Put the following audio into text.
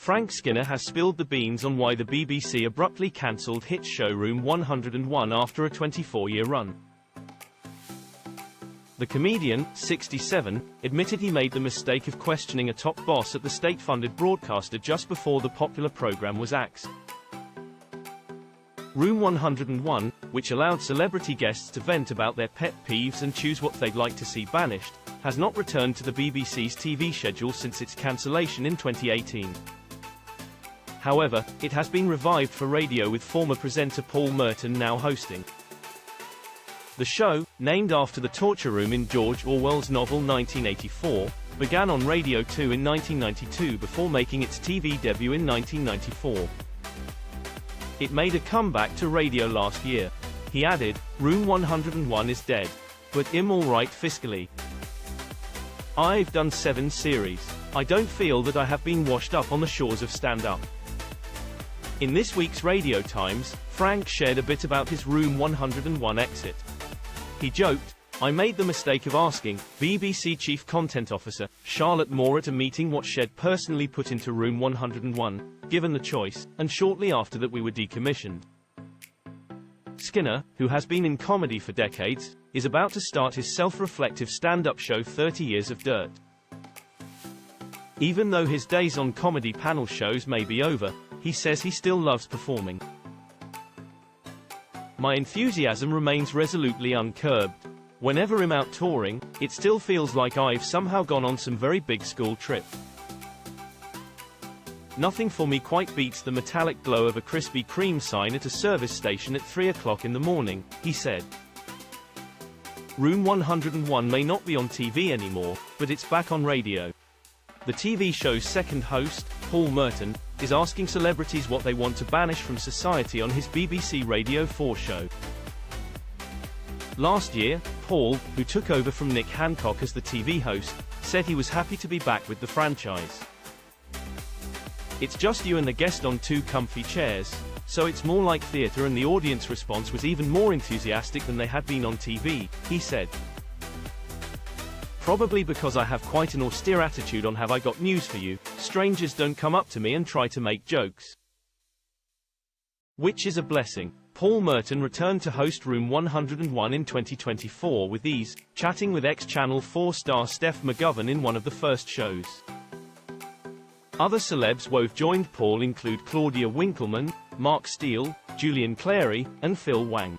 Frank Skinner has spilled the beans on why the BBC abruptly cancelled hit show Room 101 after a 24-year run. The comedian, 67, admitted he made the mistake of questioning a top boss at the state-funded broadcaster just before the popular programme was axed. Room 101, which allowed celebrity guests to vent about their pet peeves and choose what they'd like to see banished, has not returned to the BBC's TV schedule since its cancellation in 2018. However, it has been revived for radio with former presenter Paul Merton now hosting. The show, named after the torture room in George Orwell's novel 1984, began on Radio 2 in 1992 before making its TV debut in 1994. It made a comeback to radio last year. He added, "Room 101 is dead. But I'm alright fiscally. I've done 7 series. I don't feel that I have been washed up on the shores of stand-up." In this week's Radio Times, Frank shared a bit about his Room 101 exit. He joked, "I made the mistake of asking BBC Chief Content Officer Charlotte Moore at a meeting what she'd personally put into Room 101, given the choice, and shortly after that we were decommissioned." Skinner, who has been in comedy for decades, is about to start his self-reflective stand-up show 30 Years of Dirt. Even though his days on comedy panel shows may be over, he says he still loves performing. "My enthusiasm remains resolutely uncurbed. Whenever I'm out touring, it still feels like I've somehow gone on some very big school trip. Nothing for me quite beats the metallic glow of a Krispy Kreme sign at a service station at 3 o'clock in the morning," he said. Room 101 may not be on TV anymore, but it's back on radio. The TV show's second host, Paul Merton, is asking celebrities what they want to banish from society on his BBC Radio 4 show. Last year, Paul, who took over from Nick Hancock as the TV host, said he was happy to be back with the franchise. "It's just you and the guest on 2 comfy chairs, so it's more like theatre, and the audience response was even more enthusiastic than they had been on TV," he said. "Probably because I have quite an austere attitude on Have I Got News for You, strangers don't come up to me and try to make jokes. Which is a blessing." Paul Merton returned to host Room 101 in 2024 with ease, chatting with ex-Channel 4 star Steph McGovern in one of the first shows. Other celebs who have joined Paul include Claudia Winkleman, Mark Steele, Julian Clary, and Phil Wang.